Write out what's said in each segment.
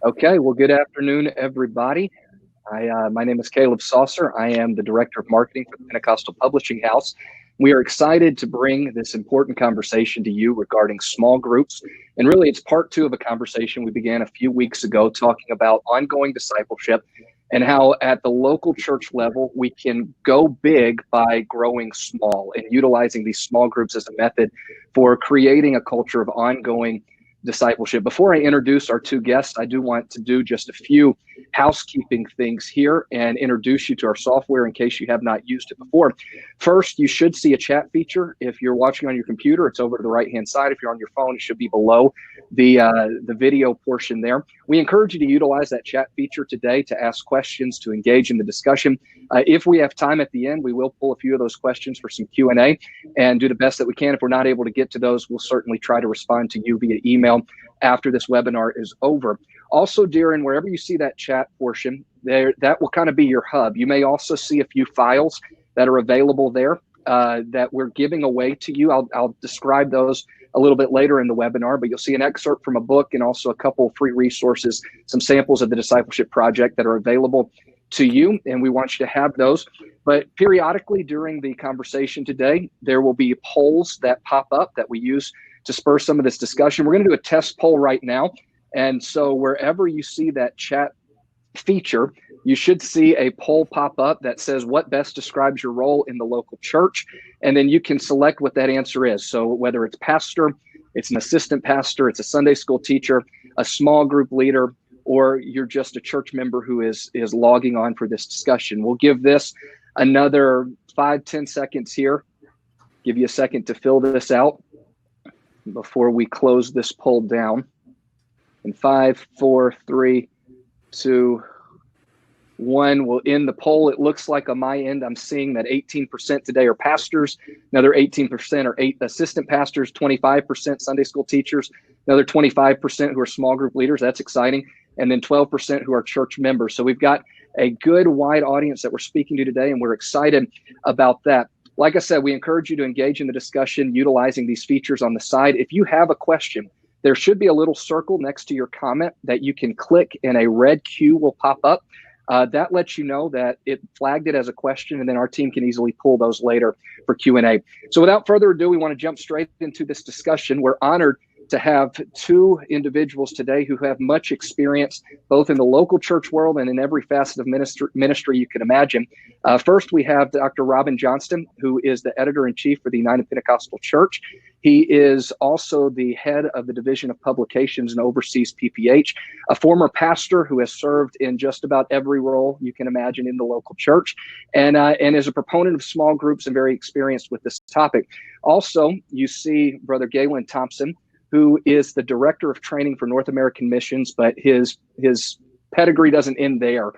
Okay, well, good afternoon, everybody. My name is Caleb Saucer. I am the Director of Marketing for the Pentecostal Publishing House. We are excited to bring this important conversation to you regarding small groups. And really, it's part two of a conversation we began a few weeks ago talking about ongoing discipleship and how at the local church level, we can go big by growing small and utilizing these small groups as a method for creating a culture of ongoing discipleship. Before I introduce our two guests, I do want to do just a few housekeeping things here and introduce you to our software in case you have not used it before. First, you should see a chat feature. If you're watching on your computer, it's over to the right-hand side. If you're on your phone, it should be below the video portion there. We encourage you to utilize that chat feature today to ask questions, to engage in the discussion. If we have time at the end, we will pull a few of those questions for some Q&A and do the best that we can. If we're not able to get to those, we'll certainly try to respond to you via email after this webinar is over. Also, Darren, wherever you see that chat portion, that will kind of be your hub. You may also see a few files that are available there that we're giving away to you. I'll describe those a little bit later in the webinar, but you'll see an excerpt from a book and also a couple of free resources, some samples of the Discipleship Project that are available to you, and we want you to have those. But periodically during the conversation today, there will be polls that pop up that we use to spur some of this discussion. We're going to do a test poll right now. And so wherever you see that chat feature, you should see a poll pop up that says what best describes your role in the local church. And then you can select what that answer is. So whether it's pastor, it's an assistant pastor, it's a Sunday school teacher, a small group leader, or you're just a church member who is logging on for this discussion. We'll give this another 5-10 seconds here. Give you a second to fill this out before we close this poll down. In 5, 4, 3, 2, 1, we'll end the poll. It looks like on my end, I'm seeing that 18% today are pastors. Another 18% are assistant pastors, 25% Sunday school teachers, another 25% who are small group leaders. That's exciting. And then 12% who are church members. So we've got a good wide audience that we're speaking to today, and we're excited about that. Like I said, we encourage you to engage in the discussion utilizing these features on the side. If you have a question, there should be a little circle next to your comment that you can click and a red Q will pop up. That lets you know that it flagged it as a question, and then our team can easily pull those later for Q&A. So without further ado, we want to jump straight into this discussion. We're honored to have two individuals today who have much experience both in the local church world and in every facet of ministry you can imagine. First, we have Dr. Robin Johnston, who is the editor-in-chief for the United Pentecostal Church. He is also the head of the Division of Publications and oversees PPH, a former pastor who has served in just about every role you can imagine in the local church, and is a proponent of small groups and very experienced with this topic. Also, you see Brother Galen Thompson, who is the director of training for North American Missions, but his pedigree doesn't end there.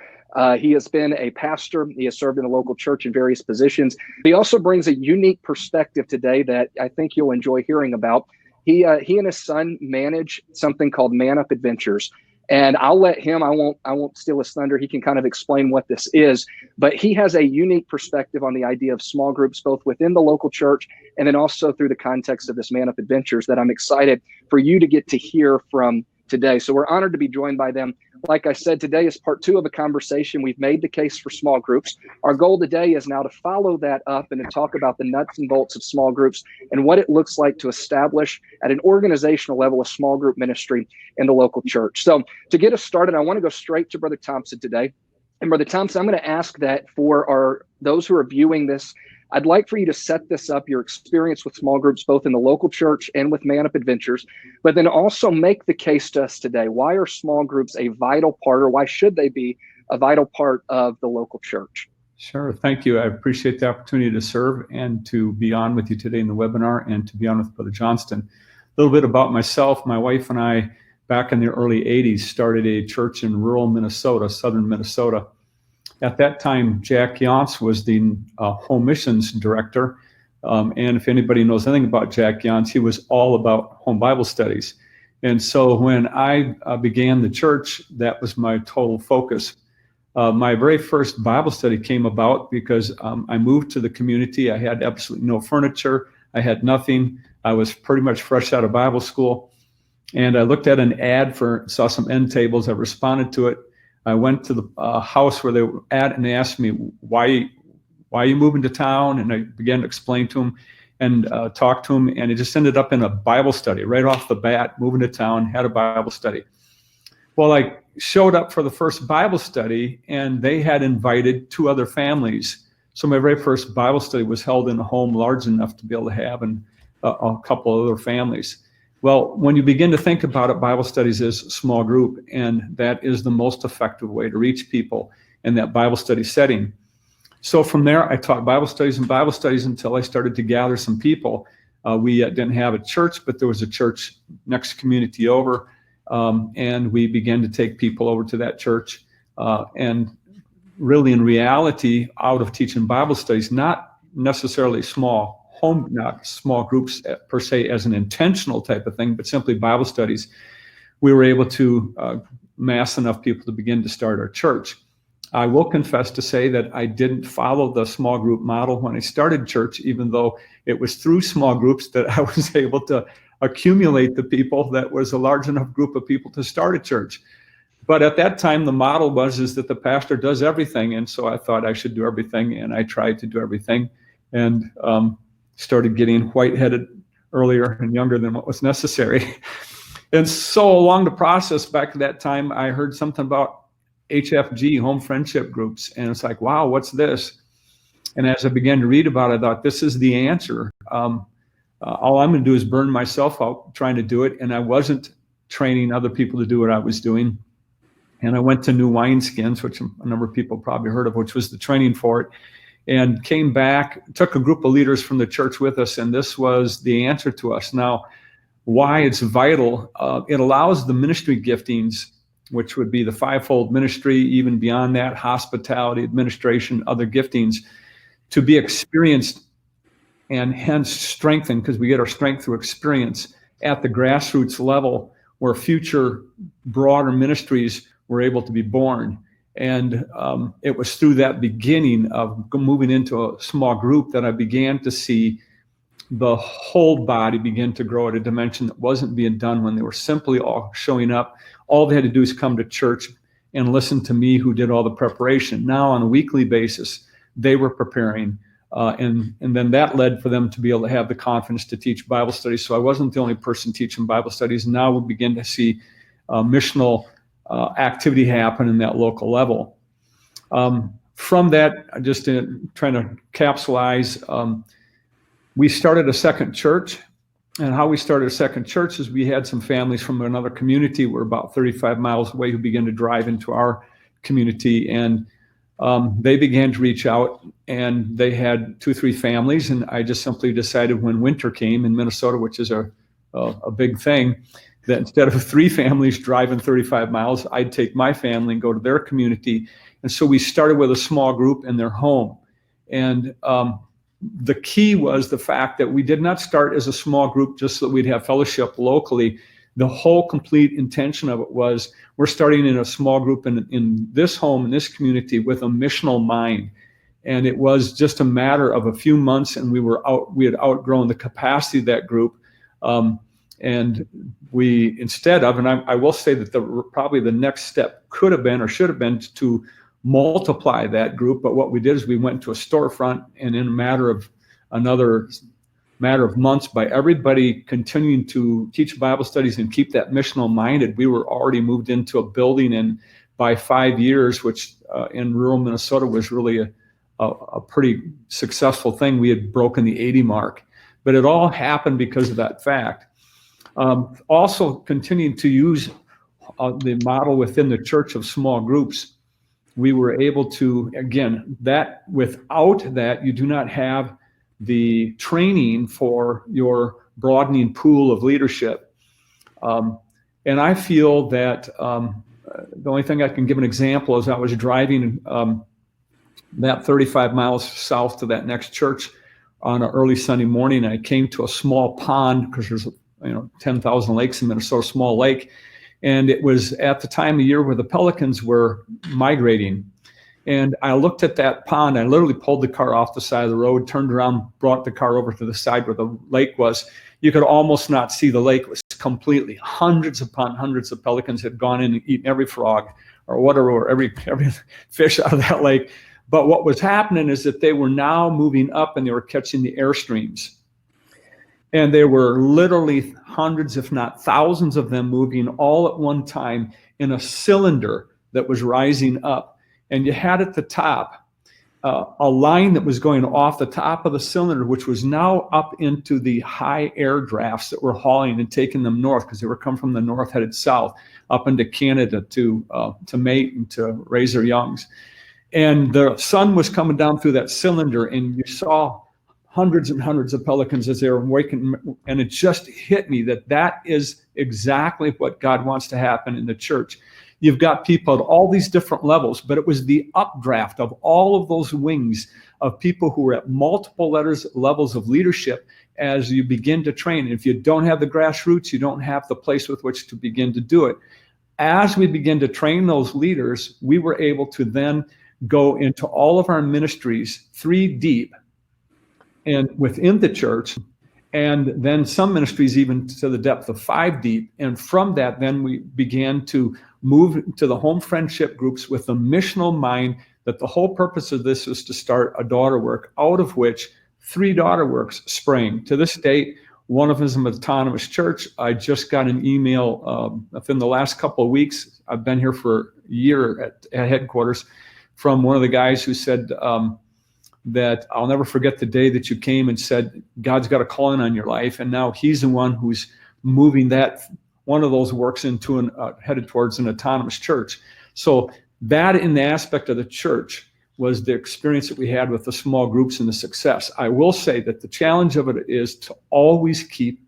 He has been a pastor. He has served in a local church in various positions. He also brings a unique perspective today that I think you'll enjoy hearing about. He and his son manage something called Man Up Adventures. And I'll let him, I won't steal his thunder. He can kind of explain what this is, but he has a unique perspective on the idea of small groups, both within the local church and then also through the context of this Man Up Adventures that I'm excited for you to get to hear from today. So we're honored to be joined by them. Like I said, today is part two of a conversation. We've made the case for small groups. Our goal today is now to follow that up and to talk about the nuts and bolts of small groups and what it looks like to establish at an organizational level a small group ministry in the local church. So to get us started, I want to go straight to Brother Thompson today. And Brother Thompson, I'm going to ask that for those who are viewing this, I'd like for you to set this up, your experience with small groups, both in the local church and with Man Up Adventures, but then also make the case to us today. Why are small groups a vital part, or why should they be a vital part of the local church? Sure. Thank you. I appreciate the opportunity to serve and to be on with you today in the webinar and to be on with Brother Johnston. A little bit about myself. My wife and I, back in the early 80s, started a church in rural Minnesota, southern Minnesota. At that time, Jack Yance was the home missions director. And if anybody knows anything about Jack Yance, he was all about home Bible studies. And so when I began the church, that was my total focus. My very first Bible study came about because I moved to the community. I had absolutely no furniture. I had nothing. I was pretty much fresh out of Bible school. And I looked at an ad saw some end tables. I responded to it. I went to the house where they were at, and they asked me, why are you moving to town? And I began to explain to them and talk to them. And it just ended up in a Bible study right off the bat. Moving to town, had a Bible study. Well, I showed up for the first Bible study, and they had invited 2 other families. So my very first Bible study was held in a home large enough to be able to have a couple of other families. Well, when you begin to think about it, Bible studies is a small group, and that is the most effective way to reach people in that Bible study setting. So from there, I taught Bible studies until I started to gather some people. We didn't have a church, but there was a church next community over, and we began to take people over to that church. And really, in reality, out of teaching Bible studies, not necessarily not small groups per se as an intentional type of thing, but simply Bible studies, we were able to mass enough people to begin to start our church. I will confess to say that I didn't follow the small group model when I started church, even though it was through small groups that I was able to accumulate the people that was a large enough group of people to start a church. But at that time, the model is that the pastor does everything. And so I thought I should do everything, and I tried to do everything, and started getting white-headed earlier and younger than what was necessary. And so along the process, back at that time, I heard something about HFG, home friendship groups. And it's like, wow, what's this? And as I began to read about it, I thought, this is the answer. All I'm going to do is burn myself out trying to do it. And I wasn't training other people to do what I was doing. And I went to New Wineskins, which a number of people probably heard of, which was the training for it. And came back, took a group of leaders from the church with us, and this was the answer to us. Now, why it's vital, it allows the ministry giftings, which would be the 5-fold ministry, even beyond that, hospitality, administration, other giftings, to be experienced and hence strengthened, because we get our strength through experience at the grassroots level, where future broader ministries were able to be born. And it was through that beginning of moving into a small group that I began to see the whole body begin to grow at a dimension that wasn't being done when they were simply all showing up. All they had to do is come to church and listen to me, who did all the preparation. Now on a weekly basis, they were preparing. And then that led for them to be able to have the confidence to teach Bible studies. So I wasn't the only person teaching Bible studies. Now we begin to see missional activity happen in that local level. From that, just trying to capsulize, we started a second church. And how we started a second church is we had some families from another community. We're about 35 miles away who began to drive into our community. And they began to reach out, and they had 2-3 families. And I just simply decided when winter came in Minnesota, which is a big thing, that instead of 3 families driving 35 miles, I'd take my family and go to their community. And so we started with a small group in their home. And the key was the fact that we did not start as a small group just so that we'd have fellowship locally. The whole complete intention of it was, we're starting in a small group in this home, in this community, with a missional mind. And it was just a matter of a few months, and we had outgrown the capacity of that group. And we, instead of, and I will say that probably the next step could have been or should have been to multiply that group. But what we did is we went to a storefront, and in another matter of months, by everybody continuing to teach Bible studies and keep that missional minded, we were already moved into a building. And by 5 years, which in rural Minnesota was really a pretty successful thing, we had broken the 80 mark. But it all happened because of that fact. Also continuing to use the model within the church of small groups, we were able to, again, that without that, you do not have the training for your broadening pool of leadership. And I feel that the only thing I can give an example is I was driving that 35 miles south to that next church on an early Sunday morning. I came to a small pond, because there's 10,000 lakes in Minnesota, small lake. And it was at the time of year where the pelicans were migrating. And I looked at that pond. I literally pulled the car off the side of the road, turned around, brought the car over to the side where the lake was. You could almost not see the lake. It was completely hundreds upon hundreds of pelicans had gone in and eaten every frog or whatever, or every fish out of that lake. But what was happening is that they were now moving up and they were catching the airstreams. And there were literally hundreds, if not thousands of them moving all at one time in a cylinder that was rising up. And you had at the top a line that was going off the top of the cylinder, which was now up into the high air drafts that were hauling and taking them north, because they were coming from the north headed south up into Canada to mate and to raise their youngs. And the sun was coming down through that cylinder, and you saw hundreds and hundreds of pelicans as they were waking. And it just hit me that that is exactly what God wants to happen in the church. You've got people at all these different levels, but it was the updraft of all of those wings of people who were at multiple levels of leadership as you begin to train. And if you don't have the grassroots, you don't have the place with which to begin to do it. As we begin to train those leaders, we were able to then go into all of our ministries 3 deep and within the church, and then some ministries even to the depth of 5 deep. And from that, then we began to move to the home friendship groups with the missional mind that the whole purpose of this was to start a daughter work, out of which 3 daughter works sprang. To this date, one of them is an autonomous church. I just got an email within the last couple of weeks. I've been here for a year at headquarters, from one of the guys who said that I'll never forget the day that you came and said, God's got a calling on your life. And now he's the one who's moving that, one of those works into headed towards an autonomous church. So that in the aspect of the church was the experience that we had with the small groups and the success. I will say that the challenge of it is to always keep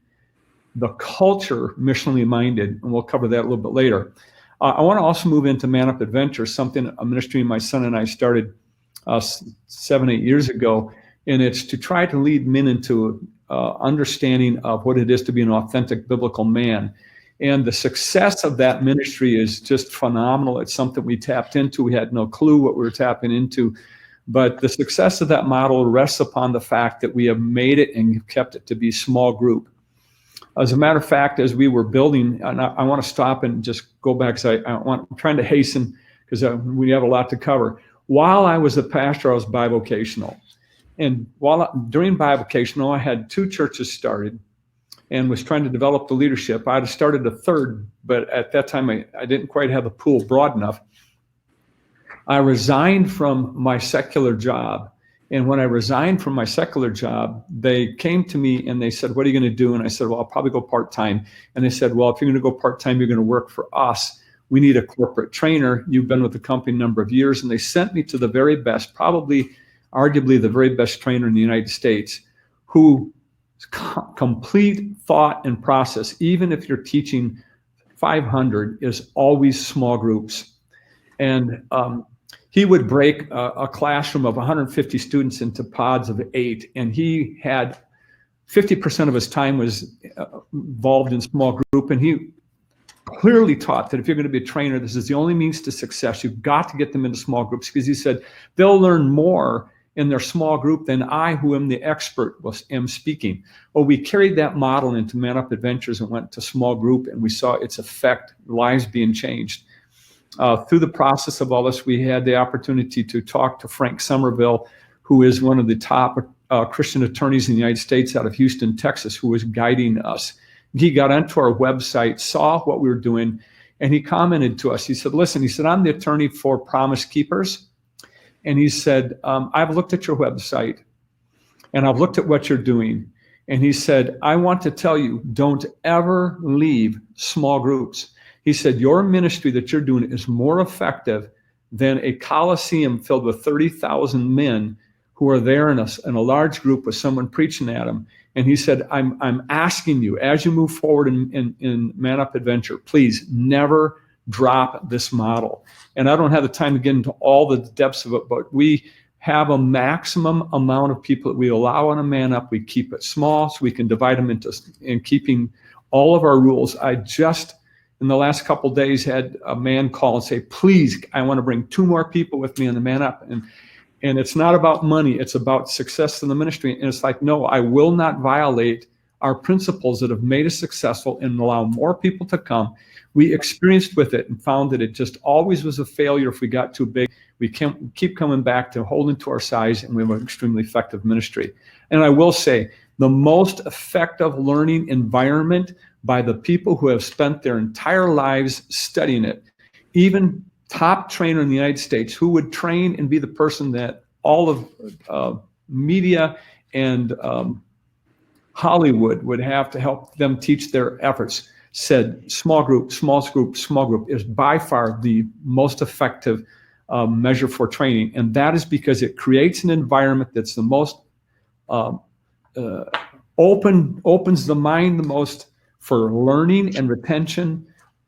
the culture missionally minded, and we'll cover that a little bit later. I want to also move into Man Up Adventure, something a ministry my son and I started 7-8 years ago, and it's to try to lead men into understanding of what it is to be an authentic biblical man. And the success of that ministry is just phenomenal. It's something we tapped into. We had no clue what we were tapping into, but the success of that model rests upon the fact that we have made it and kept it to be small group. As a matter of fact, as we were building, and I want to stop and just go back because I'm trying to hasten because we have a lot to cover. While I was a pastor, I was bivocational. And during bivocational, I had 2 churches started and was trying to develop the leadership. I had started a 3rd, but at that time, I didn't quite have the pool broad enough. I resigned from my secular job. And when I resigned from my secular job, they came to me and they said, what are you going to do? And I said, well, I'll probably go part-time. And they said, well, if you're going to go part-time, you're going to work for us. We need a corporate trainer. You've been with the company a number of years. And they sent me to the very best, probably arguably the very best trainer in the United States, who complete thought and process, even if you're teaching 500, is always small groups. And he would break a classroom of 150 students into pods of 8, and he had 50% of his time was involved in small group, and he clearly taught that if you're going to be a trainer, this is the only means to success. You've got to get them into small groups, because he said they'll learn more in their small group than I, who am the expert, am speaking. Well, we carried that model into Man Up Adventures and went to small group, and we saw its effect, lives being changed. Through the process of all this, we had the opportunity to talk to Frank Somerville, who is one of the top Christian attorneys in the United States out of Houston, Texas, who was guiding us. He got onto our website, saw what we were doing, and he commented to us. He said, listen, he said, I'm the attorney for Promise Keepers. And he said, I've looked at your website and I've looked at what you're doing. And he said, I want to tell you, don't ever leave small groups. He said, your ministry that you're doing is more effective than a coliseum filled with 30,000 men who are there in a large group with someone preaching at them. And he said, I'm asking you, as you move forward in Man Up Adventure, please never drop this model. And I don't have the time to get into all the depths of it, but we have a maximum amount of people that we allow on a Man Up. We keep it small so we can divide them into, in keeping all of our rules. I just in the last couple of days had a man call and say, please, I want to bring 2 more people with me on the Man Up. And it's not about money, it's about success in the ministry. And it's like, no, I will not violate our principles that have made us successful and allow more people to come. We experienced with it and found that it just always was a failure if we got too big. We can't keep coming back to holding to our size, and we have an extremely effective ministry. And I will say, the most effective learning environment by the people who have spent their entire lives studying it, even top trainer in the United States, who would train and be the person that all of media and Hollywood would have to help them teach their efforts, said small group is by far the most effective measure for training. And that is because it creates an environment that's the most opens the mind the most for learning and retention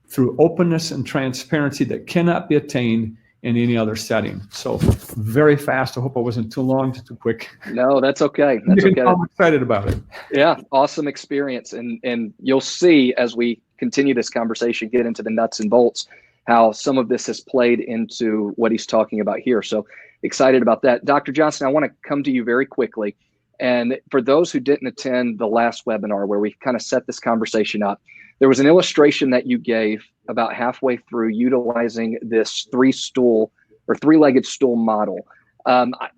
through openness and transparency that cannot be attained in any other setting. So very fast. I hope I wasn't too long, too quick. No, that's okay. That's okay. I'm excited about it. Yeah, awesome experience. And you'll see as we continue this conversation, get into the nuts and bolts, how some of this has played into what he's talking about here. So excited about that. Dr. Johnston, I want to come to you very quickly. And for those who didn't attend the last webinar where we kind of set this conversation up, there was an illustration that you gave about halfway through utilizing this 3-legged stool model.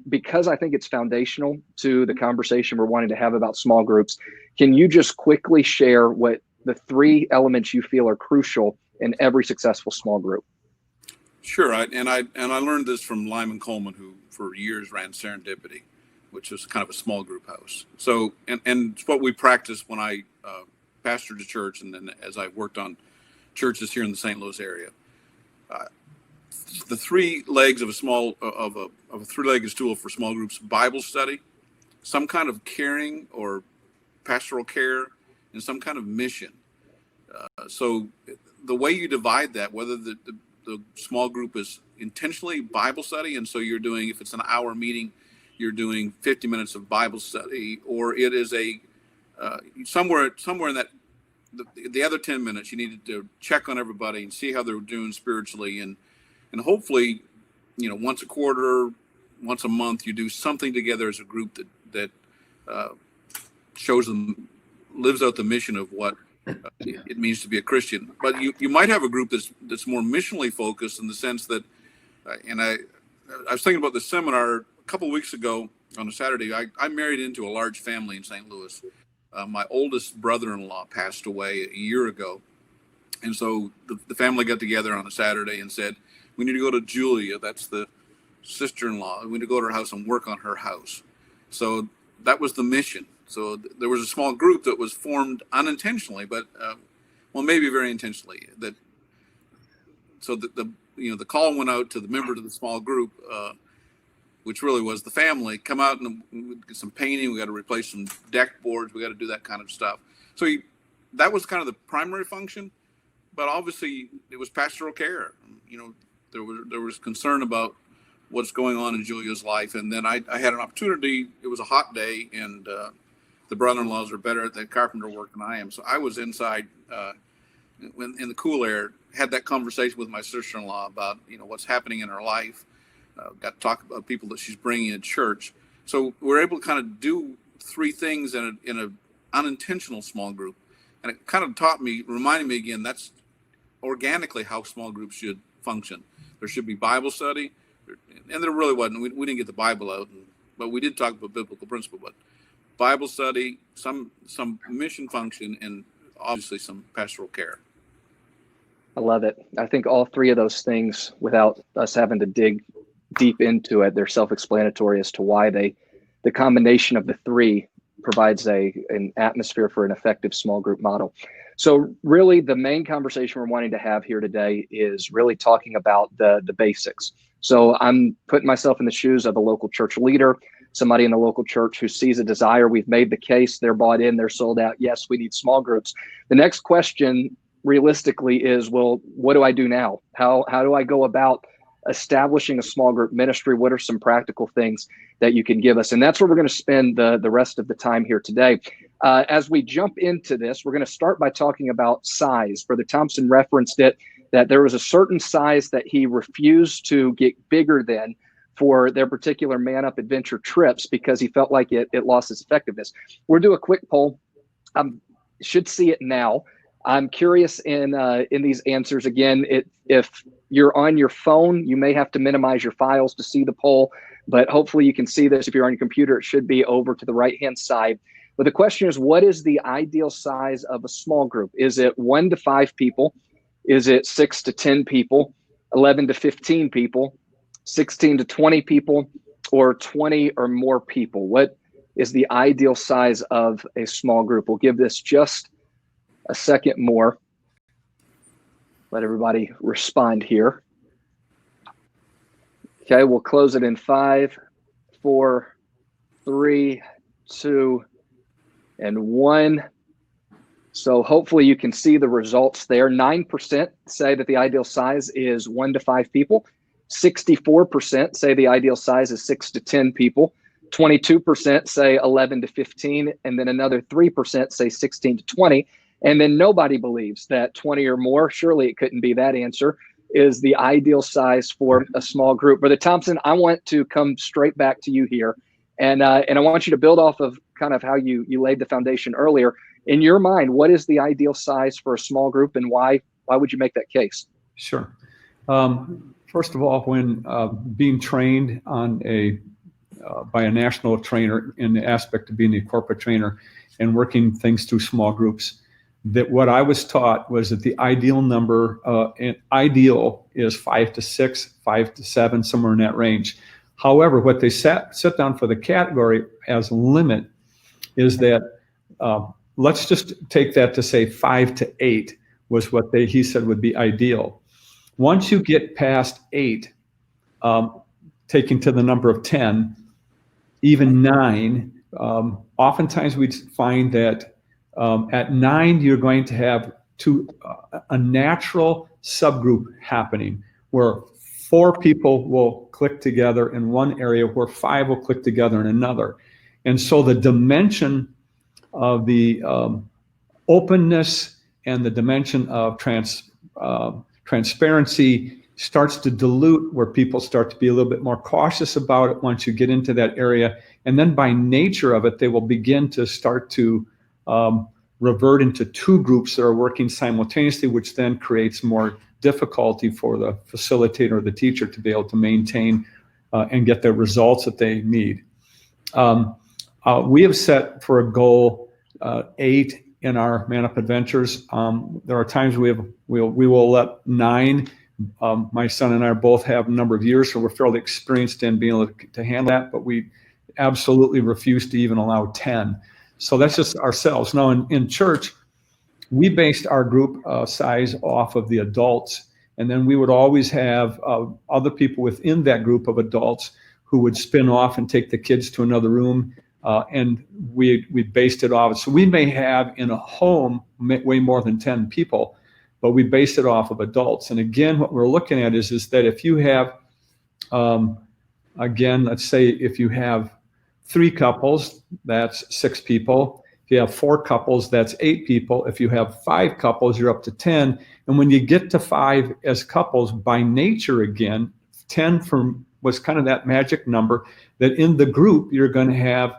Because I think it's foundational to the conversation we're wanting to have about small groups, can you just quickly share what the 3 elements you feel are crucial in every successful small group? Sure, I learned this from Lyman Coleman, who for years ran Serendipity, which was kind of a small group house. So, and it's what we practiced when I pastored a church, and then as I worked on churches here in the St. Louis area. The 3 legs of a 3-legged stool for small groups: Bible study, some kind of caring or pastoral care, and some kind of mission. So the way you divide that, whether the small group is intentionally Bible study, and so you're doing, if it's an hour meeting, you're doing 50 minutes of Bible study, or it is a somewhere in that the other 10 minutes you needed to check on everybody and see how they're doing spiritually, and hopefully, once a quarter, once a month, you do something together as a group that shows them, lives out the mission of what it means to be a Christian. But you might have a group that's more missionally focused, in the sense that, and I was thinking about the seminar a couple of weeks ago on a Saturday. I married into a large family in St. Louis. My oldest brother-in-law passed away a year ago. And so the family got together on a Saturday and said, we need to go to Julia, that's the sister-in-law. We need to go to her house and work on her house. So that was the mission. So there was a small group that was formed unintentionally, but maybe very intentionally. So the call went out to the members of the small group, which really was the family. Come out and get some painting. We got to replace some deck boards. We got to do that kind of stuff. So that was kind of the primary function, but obviously it was pastoral care. There was concern about what's going on in Julia's life, and then I had an opportunity. It was a hot day, and the brother-in-laws are better at the carpenter work than I am. So I was inside in the cool air, had that conversation with my sister-in-law about what's happening in her life. Got to talk about people that she's bringing in church. So we're able to kind of do 3 things in an unintentional small group. And it kind of reminded me again, that's organically how small groups should function. There should be Bible study, and there really wasn't. We didn't get the Bible out, but we did talk about biblical principle. But Bible study, some mission function, and obviously some pastoral care. I love it. I think all 3 of those things, without us having to dig deep into it, they're self-explanatory as to why the combination of the 3 provides an atmosphere for an effective small group model. So really the main conversation we're wanting to have here today is really talking about the basics. So I'm putting myself in the shoes of a local church leader, somebody in the local church who sees a desire. We've made the case, they're bought in, they're sold out. Yes, we need small groups. The next question realistically is, well, what do I do now? How do I go about establishing a small group ministry? What are some practical things that you can give us? And that's where we're going to spend the rest of the time here today. As we jump into this, we're going to start by talking about size. Brother Thompson referenced it, that there was a certain size that he refused to get bigger than for their particular Man Up Adventure trips because he felt like it lost its effectiveness. We'll do a quick poll. Should see it now. I'm curious in these answers. Again, if you're on your phone, you may have to minimize your files to see the poll, but hopefully you can see this. If you're on your computer, it should be over to the right-hand side. But the question is, what is the ideal size of a small group? Is it 1 to 5 people? Is it 6 to 10 people, 11 to 15 people, 16 to 20 people, or 20 or more people? What is the ideal size of a small group? We'll give this just a second more. Let everybody respond here. Okay, we'll close it in 5, 4, 3, 2, and 1. So hopefully you can see the results there. 9% say that the ideal size is 1 to 5 people. 64% say the ideal size is 6 to 10 people. 22% say 11 to 15, and then another 3% say 16 to 20. And then nobody believes that 20 or more, surely it couldn't be that answer, is the ideal size for a small group. Brother Thompson, I want to come straight back to you here. And I want you to build off of kind of how you laid the foundation earlier. In your mind, what is the ideal size for a small group, and why would you make that case? Sure. First of all, when being trained on by a national trainer in the aspect of being a corporate trainer and working things through small groups, that what I was taught was that the ideal number, ideal is 5 to 6, 5 to 7, somewhere in that range. However, what they set down for the category as a limit is that, let's just take that to say 5 to 8 was what he said would be ideal. Once you get past 8, taking to the number of 10, even 9, oftentimes we find that at 9, you're going to have a natural subgroup happening where 4 people will click together in one area, where 5 will click together in another. And so the dimension of the openness and the dimension of transparency starts to dilute, where people start to be a little bit more cautious about it once you get into that area. And then by nature of it, they will begin to start to revert into 2 groups that are working simultaneously, which then creates more difficulty for the facilitator or the teacher to be able to maintain and get the results that they need. We have set for a goal 8 in our Man Up Adventures. There are times we will let 9. My son and I both have a number of years, so we're fairly experienced in being able to handle that, but we absolutely refuse to even allow 10. So that's just ourselves. Now in church, we based our group size off of the adults, and then we would always have other people within that group of adults who would spin off and take the kids to another room, and we based it off. So we may have in a home way more than 10 people, but we based it off of adults. And again, what we're looking at is that if you have, again, let's say if you have 3 couples, that's 6 people. If you have 4 couples, that's 8 people. If you have 5 couples, you're up to 10. And when you get to 5 as couples, by nature again, 10 was kind of that magic number, that in the group, you're going to have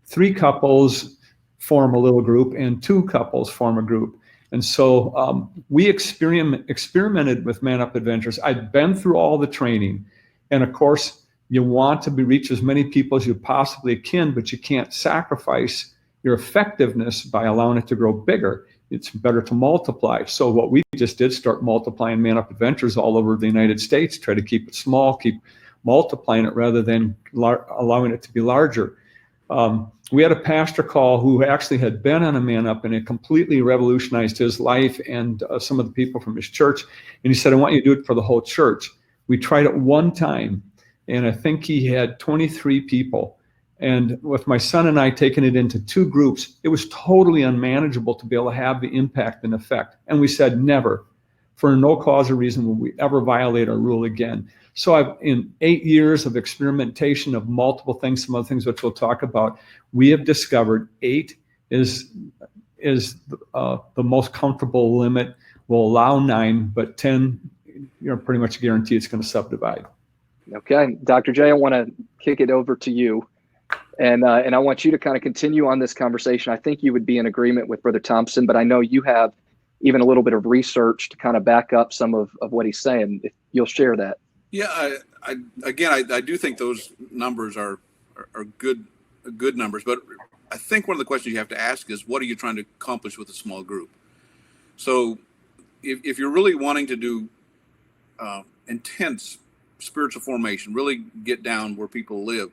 3 couples form a little group and 2 couples form a group. And so we experimented with Man Up Adventures. I'd been through all the training. And of course, you want to reach as many people as you possibly can, but you can't sacrifice your effectiveness by allowing it to grow bigger. It's better to multiply. So what we just did, start multiplying Man Up Adventures all over the United States, try to keep it small, keep multiplying it rather than allowing it to be larger. We had a pastor call who actually had been on a Man Up, and it completely revolutionized his life and some of the people from his church. And he said, I want you to do it for the whole church. We tried it one time, and I think he had 23 people. And with my son and I taking it into 2 groups, it was totally unmanageable to be able to have the impact and effect. And we said, never, for no cause or reason, will we ever violate our rule again. So in 8 years of experimentation of multiple things, some other things which we'll talk about, we have discovered 8 is the most comfortable limit. Will allow 9, but 10, you're pretty much guaranteed it's going to subdivide. Okay, Dr. J, I want to kick it over to you, and I want you to kind of continue on this conversation. I think you would be in agreement with Brother Thompson, but I know you have even a little bit of research to kind of back up some of what he's saying. If you'll share that. Yeah, I do think those numbers are good numbers, but I think one of the questions you have to ask is, what are you trying to accomplish with a small group? So if you're really wanting to do intense spiritual formation, really get down where people live,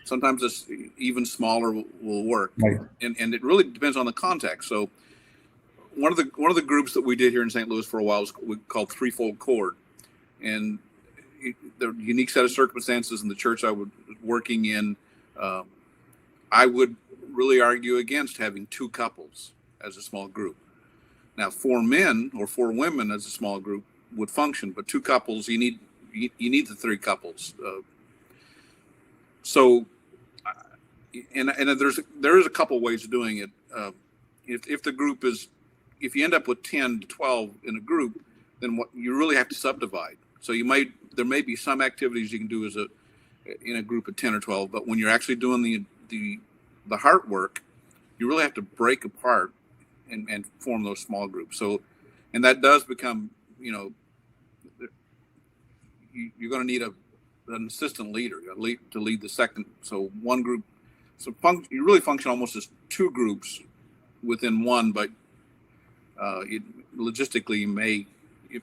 sometimes it's even smaller will work. Right. And it really depends on the context. So one of the groups that we did here in St. Louis for a while was called Threefold Chord, and the unique set of circumstances in the church I was working in, I would really argue against having 2 couples as a small group. Now, 4 men or 4 women as a small group would function, but 2 couples, you need the 3 couples. So, there is a couple ways of doing it. If the group if you end up with 10 to 12 in a group, then what you really have to subdivide. So there may be some activities you can do in a group of 10 or 12, but when you're actually doing the heart work, you really have to break apart and form those small groups. So, and that does become, you're going to need an assistant leader to lead the second. So one group, you really function almost as 2 groups within one, but logistically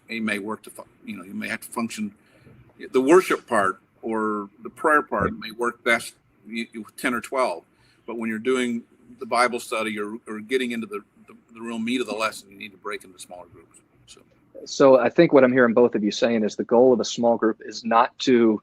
it may work to, you may have to function. The worship part or the prayer part may work best with 10 or 12, but when you're doing the Bible study or getting into the real meat of the lesson, you need to break into smaller groups. So I think what I'm hearing both of you saying is the goal of a small group is not to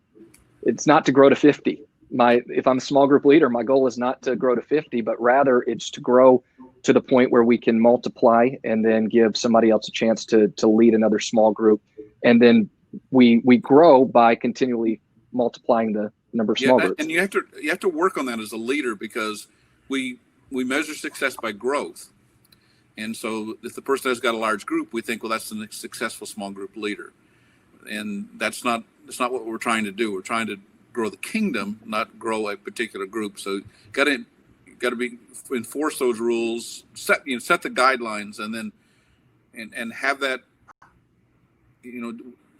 grow to 50. If I'm a small group leader, my goal is not to grow to 50, but rather it's to grow to the point where we can multiply and then give somebody else a chance to lead another small group. And then we grow by continually multiplying the number of small groups. And you have to work on that as a leader, because we measure success by growth. And so if the person has got a large group, we think, well, that's a successful small group leader. And that's not what we're trying to do. We're trying to grow the kingdom, not grow a particular group. So got to enforce those rules, set the guidelines, and then and have that,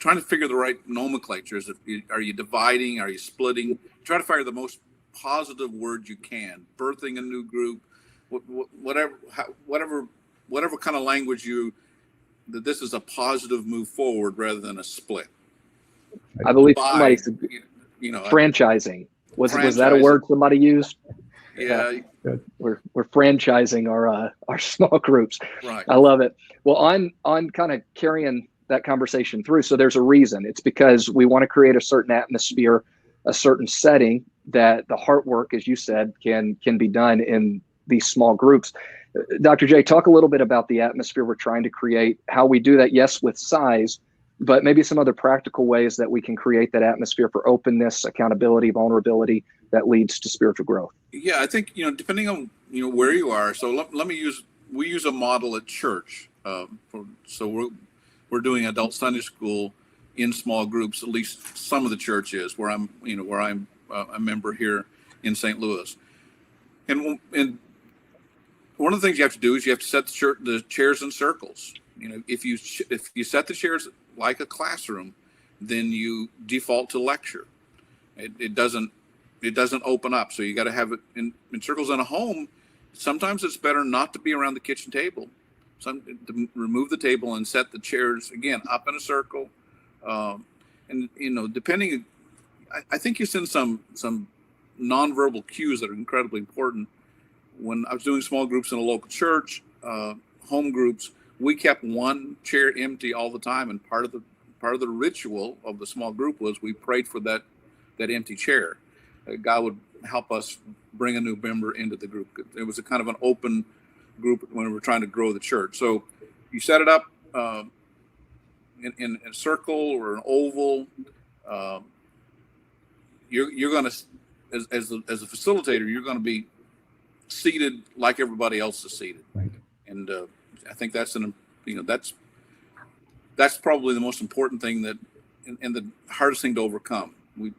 trying to figure the right nomenclature. Are you dividing? Are you splitting? Try to figure the most positive word you can. Birthing a new group, whatever kind of language that this is a positive move forward rather than a split. I believe somebody said, franchising. Was that a word somebody used? Yeah. We're franchising our small groups. Right. I love it. Well, on kind of carrying that conversation through. So there's a reason. It's because we want to create a certain atmosphere, a certain setting that the heart work, as you said, can be done in these small groups. Dr. J, talk a little bit about the atmosphere we're trying to create, how we do that, yes, with size, but maybe some other practical ways that we can create that atmosphere for openness, accountability, vulnerability that leads to spiritual growth. Yeah, I think, depending on, where you are. So we use a model at church. So we're doing adult Sunday school in small groups, at least some of the church is, where I'm a member here in St. Louis. And one of the things you have to do is you have to set the chairs in circles. If you set the chairs like a classroom, then you default to lecture. It doesn't open up. So you got to have it in circles. In a home, sometimes it's better not to be around the kitchen table. To remove the table and set the chairs again up in a circle. And depending, I think you send some nonverbal cues that are incredibly important. When I was doing small groups in a local church, home groups, we kept one chair empty all the time, and part of the ritual of the small group was we prayed for that empty chair. God would help us bring a new member into the group. It was a kind of an open group when we were trying to grow the church. So you set it up in a circle or an oval. You're going to, as a facilitator, you're going to be seated like everybody else is seated. Right. And I think that's that's probably the most important thing that, and the hardest thing to overcome.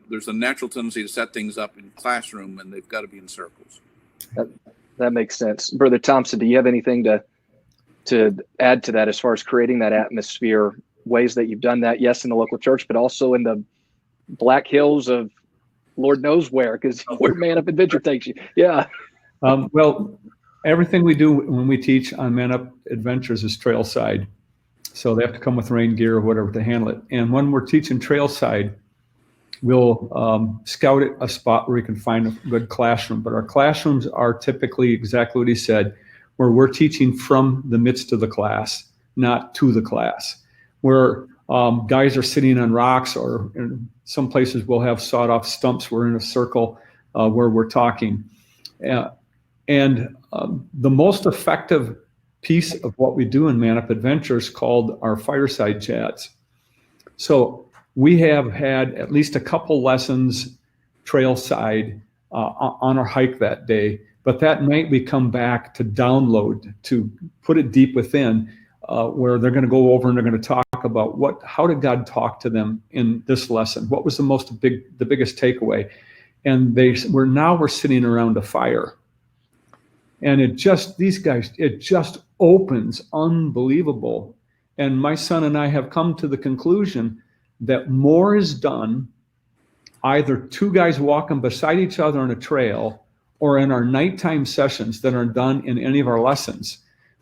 There's a natural tendency to set things up in classroom, and they've got to be in circles. That makes sense. Brother Thompson, do you have anything to add to that as far as creating that atmosphere, ways that you've done that, yes, in the local church, but also in the Black Hills of Lord knows where, because where Man Up Adventure takes you. Yeah. Well, everything we do when we teach on Man Up Adventures is trailside. So they have to come with rain gear or whatever to handle it. And when we're teaching trailside, we'll scout a spot where we can find a good classroom. But our classrooms are typically exactly what he said, where we're teaching from the midst of the class, not to the class. Where guys are sitting on rocks, or in some places we'll have sawed off stumps. We're in a circle where we're talking. And the most effective piece of what we do in Man Up Adventures called our fireside chats. So we have had at least a couple lessons trailside on our hike that day, but that night we come back to download, to put it deep within, where they're going to go over and they're going to talk about how did God talk to them in this lesson? What was the biggest takeaway? And we're sitting around a fire. And it just opens unbelievable. And my son and I have come to the conclusion that more is done either two guys walking beside each other on a trail or in our nighttime sessions than are done in any of our lessons,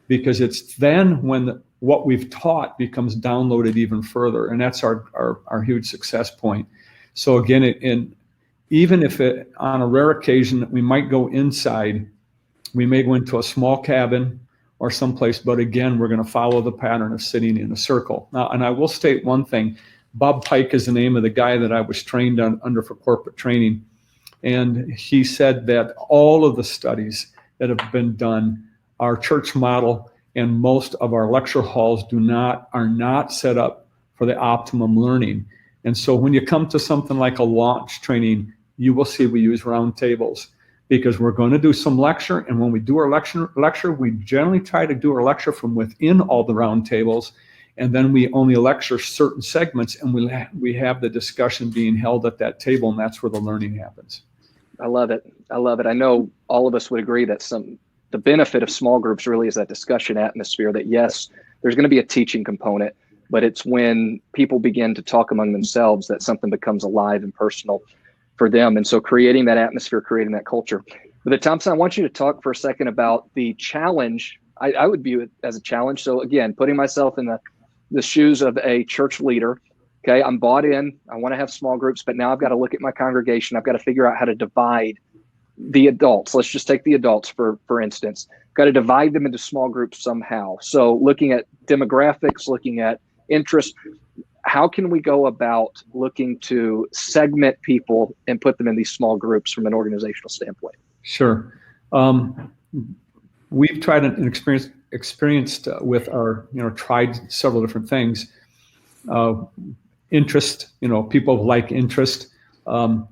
because it's then when what we've taught becomes downloaded even further. And that's our huge success point. So again, even if on a rare occasion we might go inside, we may go into a small cabin or someplace, but again, we're going to follow the pattern of sitting in a circle. Now, and I will state one thing. Bob Pike is the name of the guy that I was trained under for corporate training. And he said that all of the studies that have been done, our church model and most of our lecture halls are not set up for the optimum learning. And so when you come to something like a launch training, you will see we use round tables, because we're going to do some lecture. And when we do our lecture, we generally try to do our lecture from within all the round tables. And then we only lecture certain segments, and we have the discussion being held at that table, and that's where the learning happens. I love it. I know all of us would agree that the benefit of small groups really is that discussion atmosphere, that yes, there's going to be a teaching component, but it's when people begin to talk among themselves that something becomes alive and personal for them. And so creating that atmosphere, creating that culture. But Thompson, I want you to talk for a second about the challenge. I would view it as a challenge. So again, putting myself in the shoes of a church leader. Okay, I'm bought in. I want to have small groups, but now I've got to look at my congregation. I've got to figure out how to divide the adults. Let's just take the adults for instance. Got to divide them into small groups somehow. So looking at demographics, looking at interest, how can we go about looking to segment people and put them in these small groups from an organizational standpoint? Sure. We've tried and experienced with our, tried several different things. Interest, people like interest. And,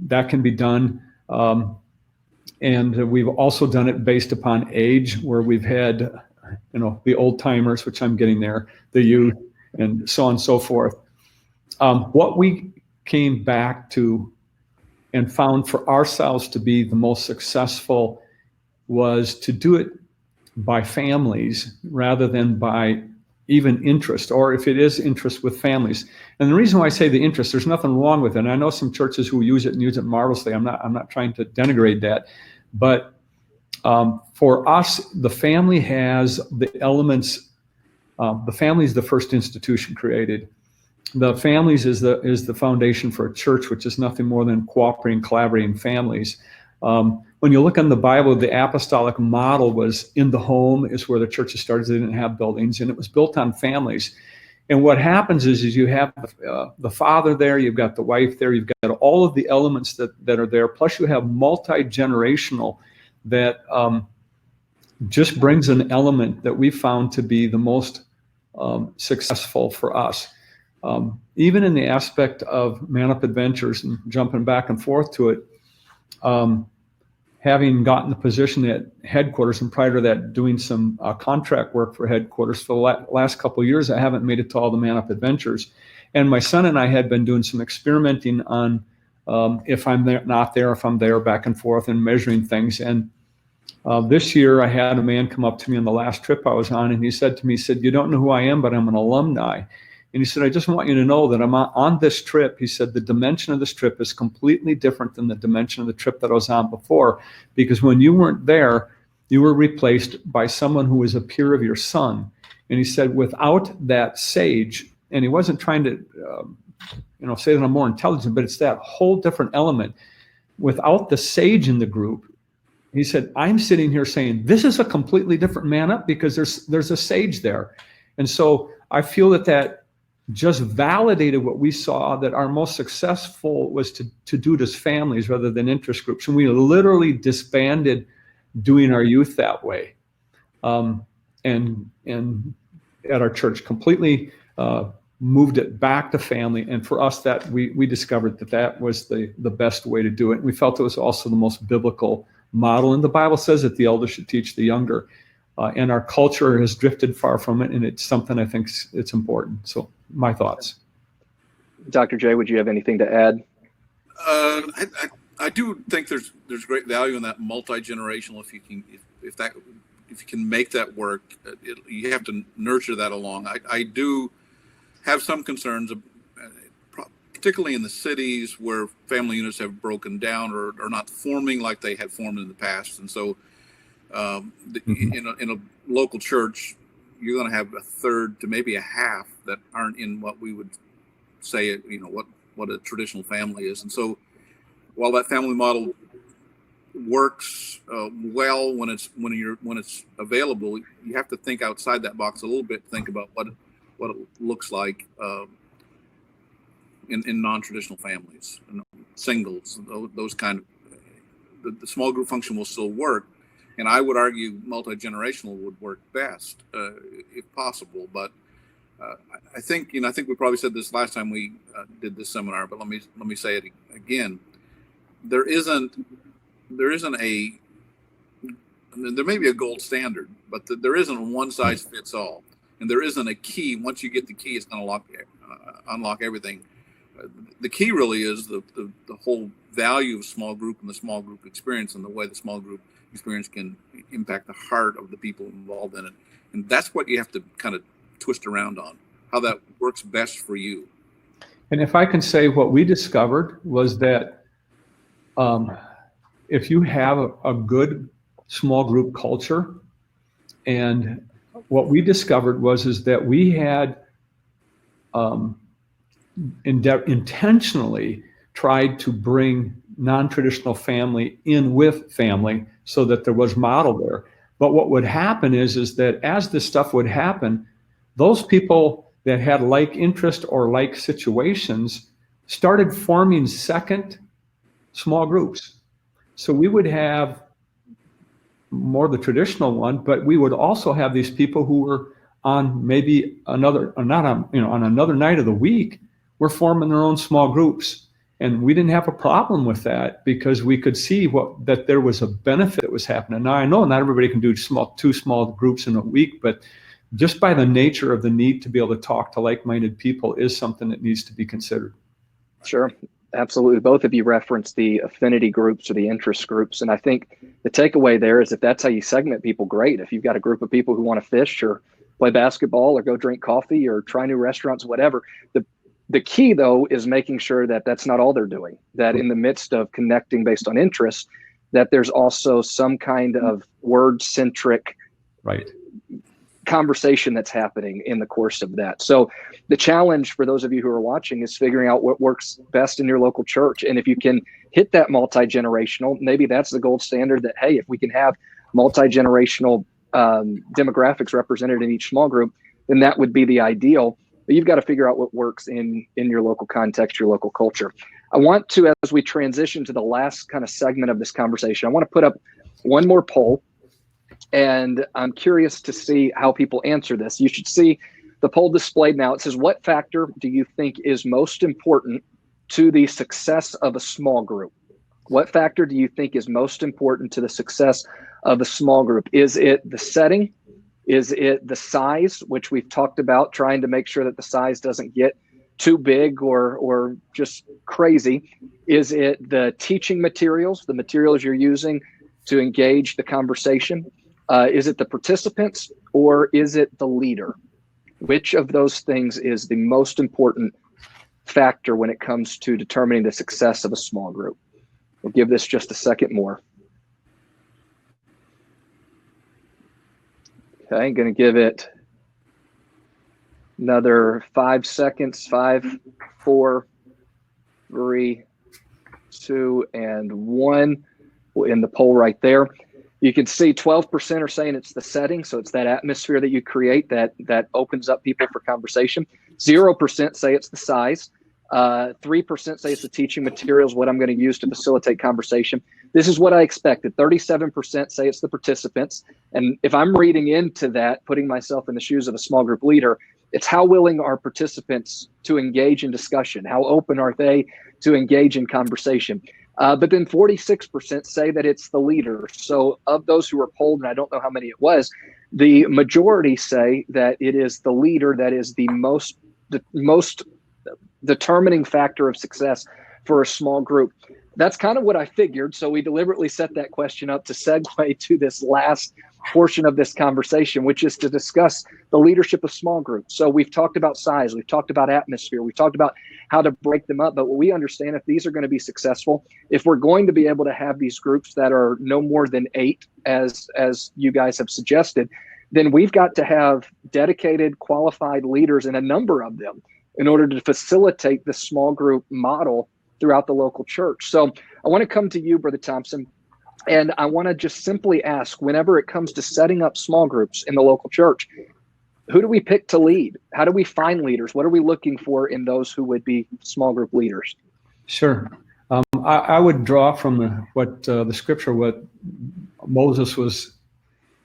that can be done. And we've also done it based upon age, where we've had, the old timers, which I'm getting there, the youth, and so on and so forth. What we came back to and found for ourselves to be the most successful was to do it by families rather than by even interest, or if it is interest with families. And the reason why I say the interest, there's nothing wrong with it. And I know some churches who use it and use it marvelously. I'm not trying to denigrate that, but for us, the family has the elements. The family is the first institution created. The families is the foundation for a church, which is nothing more than cooperating, collaborating families. When you look in the Bible, the apostolic model was in the home is where the churches started. They didn't have buildings, and it was built on families. And what happens is you have the father there, you've got the wife there, you've got all of the elements that are there, plus you have multi-generational that just brings an element that we found to be the most successful for us. Even in the aspect of Man Up Adventures and jumping back and forth to it, having gotten the position at headquarters, and prior to that doing some contract work for headquarters for the last couple of years, I haven't made it to all the Man Up adventures. And my son and I had been doing some experimenting on if I'm there, not there, if I'm there, back and forth, and measuring things. And this year I had a man come up to me on the last trip I was on, and he said to me, he said, "You don't know who I am, but I'm an alumni." And he said, "I just want you to know that I'm on this trip." He said, "The dimension of this trip is completely different than the dimension of the trip that I was on before, because when you weren't there, you were replaced by someone who was a peer of your son." And he said, without that sage, and he wasn't trying to say that I'm more intelligent, but it's that whole different element. Without the sage in the group, he said, I'm sitting here saying, this is a completely different Man Up because there's a sage there. And so I feel that just validated what we saw, that our most successful was to do it as families rather than interest groups. And we literally disbanded doing our youth that way. And at our church, completely moved it back to family. And for us, that we discovered that was the best way to do it. We felt it was also the most biblical model. And the Bible says that the elder should teach the younger. And our culture has drifted far from it, and it's something I think it's important. So my thoughts. Dr. J, would you have anything to add? I do think there's great value in that multi-generational. If you can make that work, you have to nurture that along. I do have some concerns, particularly in the cities where family units have broken down or are not forming like they had formed in the past, and so. In a local church, you're going to have a third to maybe a half that aren't in what we would say, what a traditional family is. And so while that family model works well when it's available, you have to think outside that box a little bit, think about what it looks like in non-traditional families, singles, those kind of, the small group function will still work. And I would argue multi-generational would work best if possible. But I think we probably said this last time we did this seminar, but let me say it again. There may be a gold standard, but there isn't a one size fits all, and there isn't a key. Once you get the key, it's going to unlock everything. The key really is the whole value of small group and the small group experience, and the way the small group experience can impact the heart of the people involved in it. And that's what you have to kind of twist around on, how that works best for you. And if I can say, what we discovered was that if you have a good small group culture, and what we discovered is that we had intentionally tried to bring non-traditional family in with family so that there was model there. But what would happen is that as this stuff would happen, those people that had like interest or like situations started forming second small groups. So we would have more the traditional one, but we would also have these people who were on maybe on another night of the week, were forming their own small groups. And we didn't have a problem with that because we could see that there was a benefit that was happening. Now, I know not everybody can do two small groups in a week, but just by the nature of the need to be able to talk to like-minded people is something that needs to be considered. Sure, absolutely. Both of you referenced the affinity groups or the interest groups. And I think the takeaway there is if that's how you segment people, great. If you've got a group of people who want to fish or play basketball or go drink coffee or try new restaurants, whatever, the key, though, is making sure that that's not all they're doing, that in the midst of connecting based on interest, that there's also some kind of word-centric conversation that's happening in the course of that. So the challenge for those of you who are watching is figuring out what works best in your local church. And if you can hit that multi-generational, maybe that's the gold standard that, hey, if we can have multi-generational demographics represented in each small group, then that would be the ideal. But you've got to figure out what works in your local context, your local culture. I want to, as we transition to the last kind of segment of this conversation, I want to put up one more poll, and I'm curious to see how people answer this. You should see the poll displayed now. It says, what factor do you think is most important to the success of a small group? What factor do you think is most important to the success of a small group? Is it the setting? Is it the size, which we've talked about, trying to make sure that the size doesn't get too big or just crazy? Is it the teaching materials, the materials you're using to engage the conversation? Is it the participants, or is it the leader? Which of those things is the most important factor when it comes to determining the success of a small group? We'll give this just a second more. Okay, I'm going to give it another 5 seconds. 5, 4, 3, 2, and 1. We'll end the poll right there. You can see 12% are saying it's the setting, so it's that atmosphere that you create that opens up people for conversation. 0% say it's the size. 3% say it's the teaching materials, what I'm going to use to facilitate conversation. This is what I expected. 37% say it's the participants. And if I'm reading into that, putting myself in the shoes of a small group leader, it's how willing are participants to engage in discussion? How open are they to engage in conversation? But then 46% say that it's the leader. So of those who were polled, and I don't know how many it was, the majority say that it is the leader that is the most determining factor of success for a small group. That's kind of what I figured. So we deliberately set that question up to segue to this last portion of this conversation, which is to discuss the leadership of small groups. So we've talked about size, we've talked about atmosphere, we've talked about how to break them up. But what we understand, if these are going to be successful, if we're going to be able to have these groups that are no more than 8, as you guys have suggested, then we've got to have dedicated, qualified leaders in a number of them in order to facilitate the small group model throughout the local church. So I want to come to you, Brother Thompson, and I want to just simply ask, whenever it comes to setting up small groups in the local church, who do we pick to lead? How do we find leaders? What are we looking for in those who would be small group leaders? Sure. I would draw from the scripture, what Moses was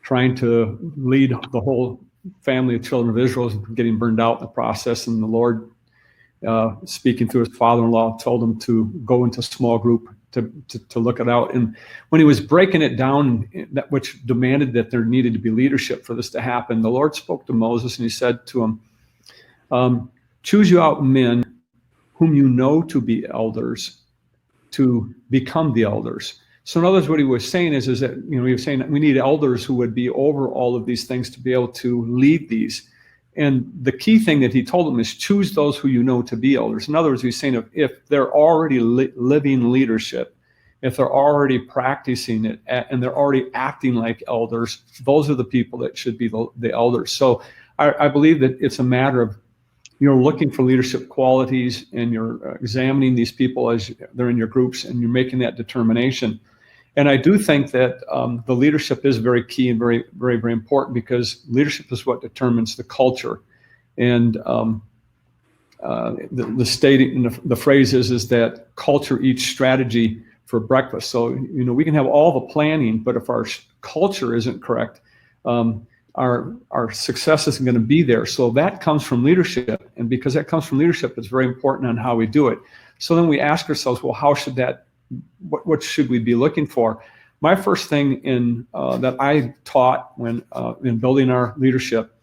trying to lead the whole family of children of Israel, getting burned out in the process, and the Lord, speaking through his father-in-law, told him to go into a small group to look it out. And when he was breaking it down, which demanded that there needed to be leadership for this to happen, the Lord spoke to Moses and he said to him, choose you out men whom you know to be elders to become the elders. So in other words, what he was saying is that, he was saying that we need elders who would be over all of these things to be able to lead these. And the key thing that he told them is choose those who you know to be elders. In other words, he's saying if they're already living leadership, if they're already practicing it, and they're already acting like elders, those are the people that should be the elders. So I believe that it's a matter of, looking for leadership qualities, and you're examining these people as they're in your groups, and you're making that determination. And I do think that the leadership is very key and very, very, very important, because leadership is what determines the culture. And the stating, the phrase is that culture eats strategy for breakfast. So, we can have all the planning, but if our culture isn't correct, our success isn't going to be there. So that comes from leadership. And because that comes from leadership, it's very important on how we do it. So then we ask ourselves, well, how should that, what should we be looking for? My first thing that I taught when in building our leadership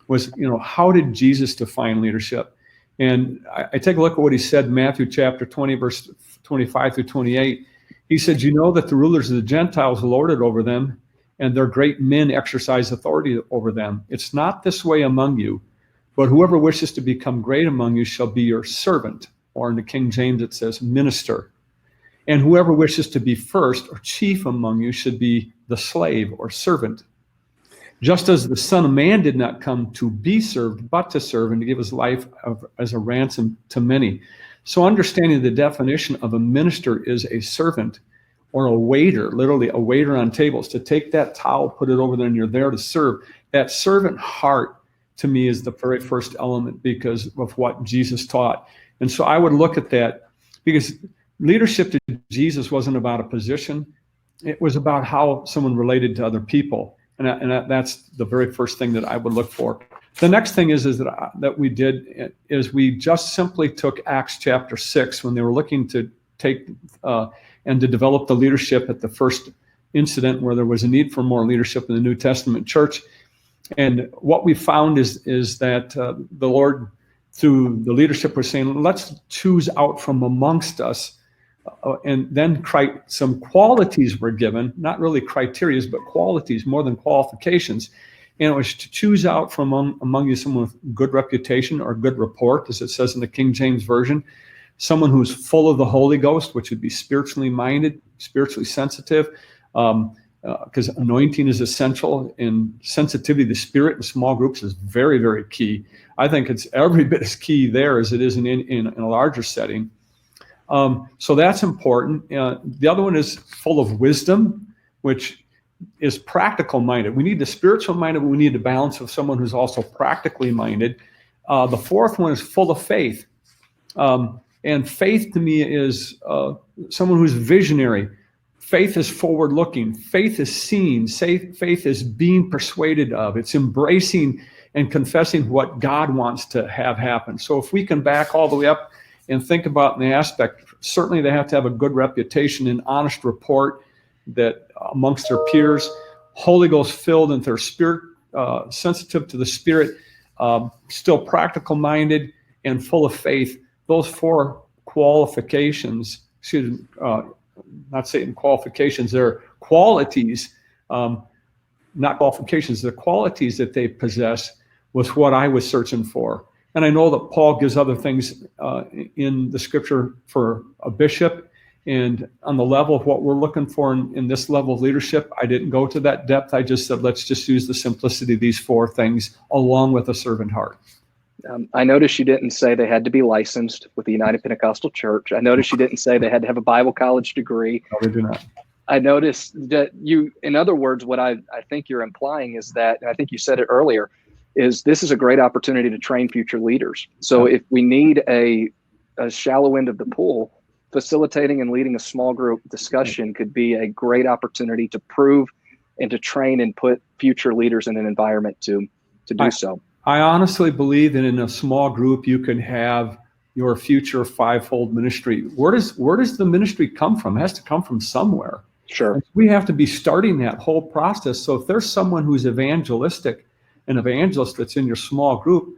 was, how did Jesus define leadership? And I take a look at what he said in Matthew chapter 20, verse 25 through 28. He said, you know that the rulers of the Gentiles lord it over them, and their great men exercise authority over them. It's not this way among you, but whoever wishes to become great among you shall be your servant. Or in the King James it says minister. And whoever wishes to be first or chief among you should be the slave or servant. Just as the Son of Man did not come to be served, but to serve and to give his life as a ransom to many. So understanding the definition of a minister is a servant, or a waiter, literally a waiter on tables, to take that towel, put it over there, and you're there to serve. That servant heart, to me, is the very first element because of what Jesus taught. And so I would look at that, because leadership to Jesus wasn't about a position. It was about how someone related to other people. And that's the very first thing that I would look for. The next thing is that we did is we just simply took Acts chapter 6 when they were looking to take and and to develop the leadership at the first incident where there was a need for more leadership in the New Testament church. And what we found is that the Lord, through the leadership, was saying, let's choose out from amongst us. And then some qualities were given, not really criterias, but qualities more than qualifications. And it was to choose out from among you someone with good reputation or good report, as it says in the King James Version, someone who's full of the Holy Ghost, which would be spiritually minded, spiritually sensitive, because anointing is essential, and sensitivity to the Spirit in small groups is very, very key. I think it's every bit as key there as it is in a larger setting. So that's important. The other one is full of wisdom, which is practical minded. We need the spiritual minded, but we need the balance of someone who's also practically minded. The fourth one is full of faith. And faith to me is someone who's visionary. Faith is forward looking. Faith is seeing. Faith is being persuaded of. It's embracing and confessing what God wants to have happen. So if we can back all the way up and think about the aspect, certainly they have to have a good reputation and honest report that amongst their peers, Holy Ghost filled, and their spirit sensitive to the Spirit, still practical minded and full of faith. Those four qualifications, not saying qualifications, they're qualities, not qualifications, they're qualities that they possess, was what I was searching for. And I know that Paul gives other things in the scripture for a bishop, and on the level of what we're looking for in this level of leadership, I didn't go to that depth. I just said, let's just use the simplicity of these four things along with a servant heart. I noticed you didn't say they had to be licensed with the United Pentecostal Church. I noticed you didn't say they had to have a Bible college degree. No, they do not. I noticed that you, in other words, what I think you're implying is that, and I think you said it earlier, is this is a great opportunity to train future leaders. So if we need a shallow end of the pool, facilitating and leading a small group discussion could be a great opportunity to prove and to train and put future leaders in an environment to do so. I honestly believe that in a small group, you can have your future fivefold ministry. Where does the ministry come from? It has to come from somewhere. Sure. We have to be starting that whole process. So if there's someone who's evangelistic, an evangelist that's in your small group,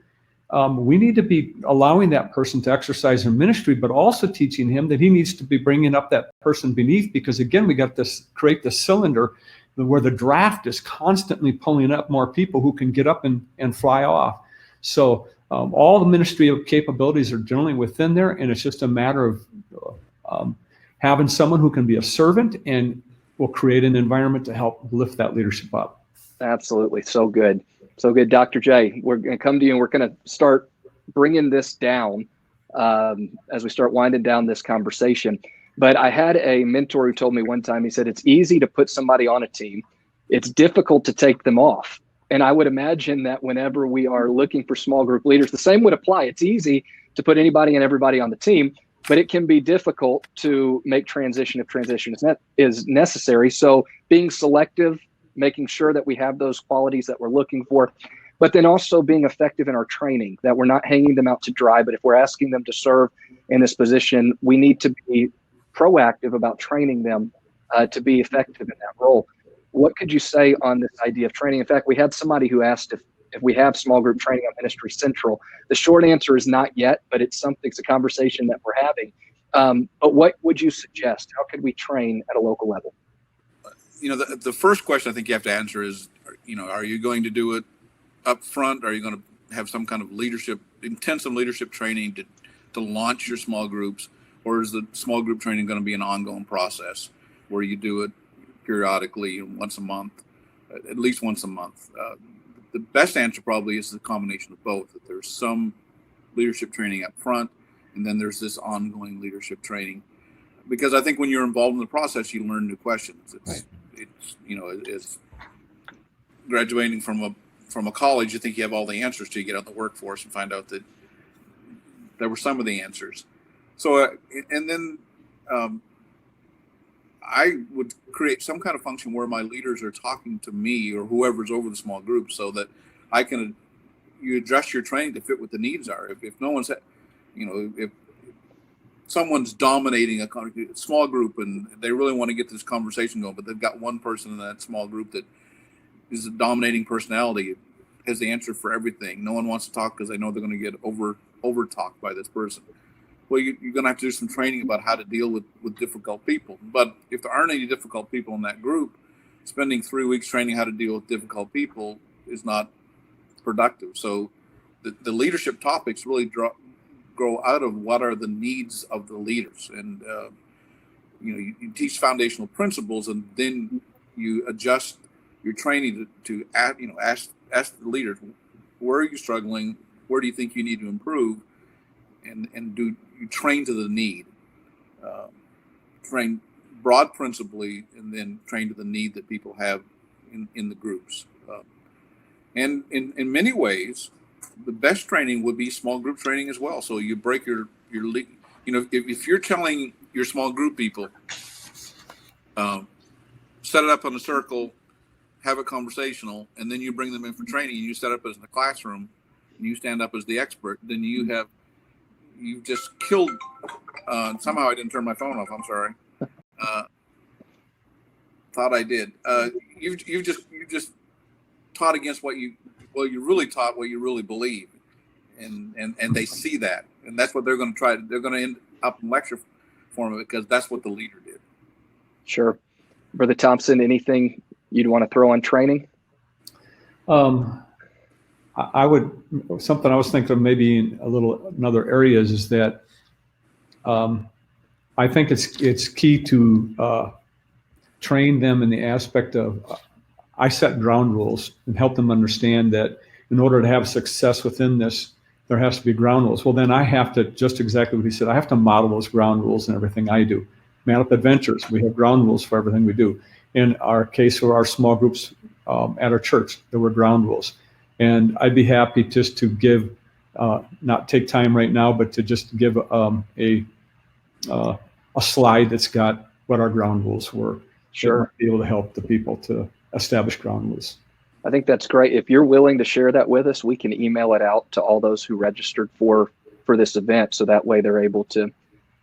we need to be allowing that person to exercise their ministry, but also teaching him that he needs to be bringing up that person beneath, because again, we got this, create this cylinder where the draft is constantly pulling up more people who can get up and fly off. So all the ministry capabilities are generally within there, and it's just a matter of having someone who can be a servant and will create an environment to help lift that leadership up. Absolutely. So good. So good. Dr. J, we're going to come to you and we're going to start bringing this down as we start winding down this conversation. But I had a mentor who told me one time, he said, it's easy to put somebody on a team. It's difficult to take them off. And I would imagine that whenever we are looking for small group leaders, the same would apply. It's easy to put anybody and everybody on the team, but it can be difficult to make transition if transition is necessary. So being selective, making sure that we have those qualities that we're looking for, but then also being effective in our training, that we're not hanging them out to dry. But if we're asking them to serve in this position, we need to be proactive about training them to be effective in that role. What could you say on this idea of training? In fact, we had somebody who asked if we have small group training on Ministry Central. The short answer is not yet, but it's a conversation that we're having. But what would you suggest? How could we train at a local level? The first question I think you have to answer is, are you going to do it up front? Are you going to have some kind of intensive leadership training to launch your small groups? Or is the small group training going to be an ongoing process where you do it periodically, once a month, at least once a month? The best answer probably is the combination of both, that there's some leadership training up front, and then there's this ongoing leadership training. Because I think when you're involved in the process, you learn new questions. It's graduating from a college, you think you have all the answers till you get out in the workforce and find out that there were some of the answers. So, and then I would create some kind of function where my leaders are talking to me or whoever's over the small group, so that you adjust your training to fit what the needs are. If no one's, if someone's dominating a small group and they really want to get this conversation going, but they've got one person in that small group that is a dominating personality, has the answer for everything. No one wants to talk because they know they're going to get over talked by this person. Well, you're going to have to do some training about how to deal with difficult people. But if there aren't any difficult people in that group, spending 3 weeks training how to deal with difficult people is not productive. So the leadership topics really grow out of what are the needs of the leaders. And, you teach foundational principles, and then you adjust your training to ask the leaders, where are you struggling? Where do you think you need to improve? And do you train to the need? Train broad principally, and then train to the need that people have in the groups. And in many ways, the best training would be small group training as well. So you break your if you're telling your small group people, set it up on a circle, have it conversational, and then you bring them in for training, and you set up as in the classroom, and you stand up as the expert, then you've just killed. Somehow I didn't turn my phone off. I'm sorry. Thought I did. You just taught against you really taught what you really believe, and they see that, and that's what they're going to try. They're going to end up in lecture form of it because that's what the leader did. Sure, Brother Thompson. Anything you'd want to throw on training? I would, something I was thinking of maybe in other areas is that I think it's key to train them in the aspect of I set ground rules and help them understand that in order to have success within this, there has to be ground rules. Well, then I have to, just exactly what he said, I have to model those ground rules in everything I do. Man Up Adventures, we have ground rules for everything we do. In our case, for our small groups at our church, there were ground rules. And I'd be happy just to give, not take time right now, but to just give a slide that's got what our ground rules were. Sure. Be able to help the people to establish ground rules. I think that's great. If you're willing to share that with us, we can email it out to all those who registered for this event, so that way they're able to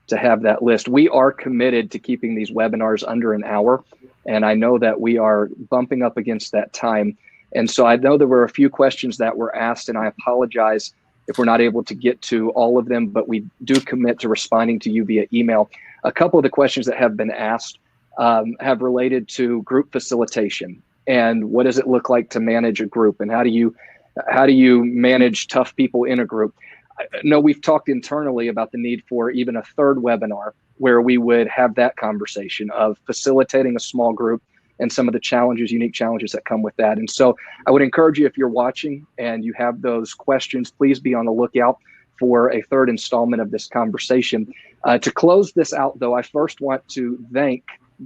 have that list. We are committed to keeping these webinars under an hour, and I know that we are bumping up against that time. And so I know there were a few questions that were asked, and I apologize if we're not able to get to all of them, but we do commit to responding to you via email. A couple of the questions that have been asked have related to group facilitation, and what does it look like to manage a group, and how do you manage tough people in a group? No, we've talked internally about the need for even a third webinar where we would have that conversation of facilitating a small group and some of the unique challenges that come with that. And so I would encourage you, if you're watching and you have those questions, please be on the lookout for a third installment of this conversation. To close this out, though, I first want to thank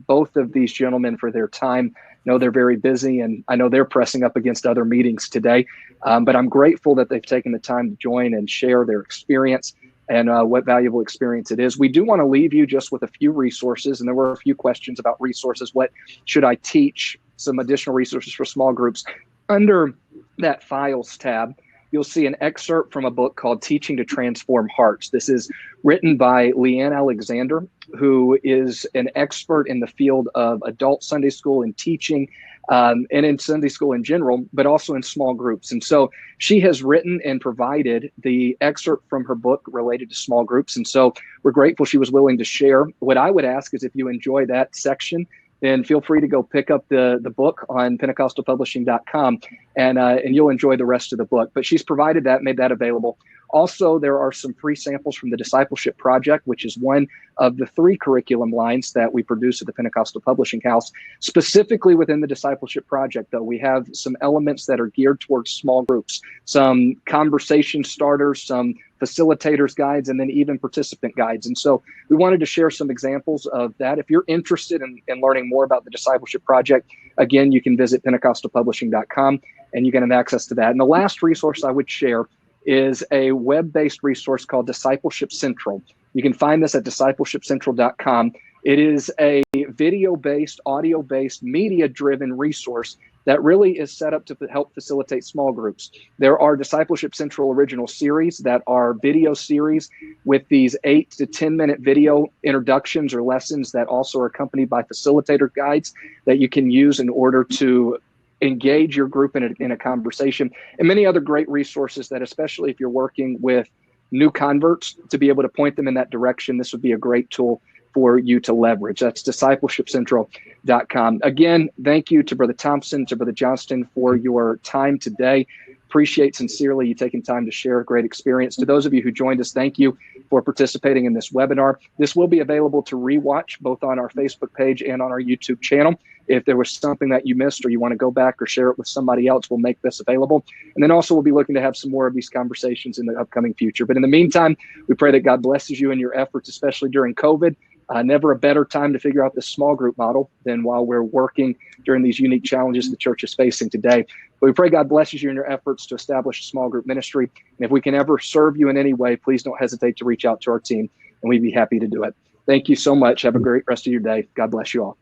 both of these gentlemen for their time. I know they're very busy, and I know they're pressing up against other meetings today, but I'm grateful that they've taken the time to join and share their experience and what valuable experience it is. We do want to leave you just with a few resources, and there were a few questions about resources. What should I teach? Some additional resources for small groups. Under that Files tab, you'll see an excerpt from a book called Teaching to Transform Hearts. This is written by Leanne Alexander, who is an expert in the field of adult Sunday school and teaching, and in Sunday school in general, but also in small groups. And so she has written and provided the excerpt from her book related to small groups. And so we're grateful she was willing to share. What I would ask is, if you enjoy that section, then feel free to go pick up the book on pentecostalpublishing.com, and you'll enjoy the rest of the book. But she's provided that, made that available. Also, there are some free samples from the Discipleship Project, which is one of the 3 curriculum lines that we produce at the Pentecostal Publishing House. Specifically within the Discipleship Project, though, we have some elements that are geared towards small groups, some conversation starters, some facilitators guides, and then even participant guides. And so we wanted to share some examples of that. If you're interested in learning more about the Discipleship Project, again, you can visit pentecostalpublishing.com and you can have access to that. And the last resource I would share is a web-based resource called Discipleship Central. You can find this at discipleshipcentral.com. It is a video-based, audio-based, media-driven resource that really is set up to help facilitate small groups. There are Discipleship Central original series that are video series with these 8 to 10 minute video introductions or lessons that also are accompanied by facilitator guides that you can use in order to engage your group in a conversation, and many other great resources that, especially if you're working with new converts, to be able to point them in that direction, this would be a great tool for you to leverage. That's discipleshipcentral.com. Again, thank you to Brother Thompson, to Brother Johnston for your time today. Appreciate sincerely you taking time to share a great experience. To those of you who joined us, thank you for participating in this webinar. This will be available to rewatch both on our Facebook page and on our YouTube channel. If there was something that you missed or you want to go back or share it with somebody else, we'll make this available. And then also we'll be looking to have some more of these conversations in the upcoming future. But in the meantime, we pray that God blesses you in your efforts, especially during COVID. Never a better time to figure out this small group model than while we're working during these unique challenges the church is facing today. But we pray God blesses you in your efforts to establish a small group ministry. And if we can ever serve you in any way, please don't hesitate to reach out to our team, and we'd be happy to do it. Thank you so much. Have a great rest of your day. God bless you all.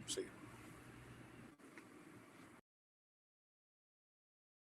See you.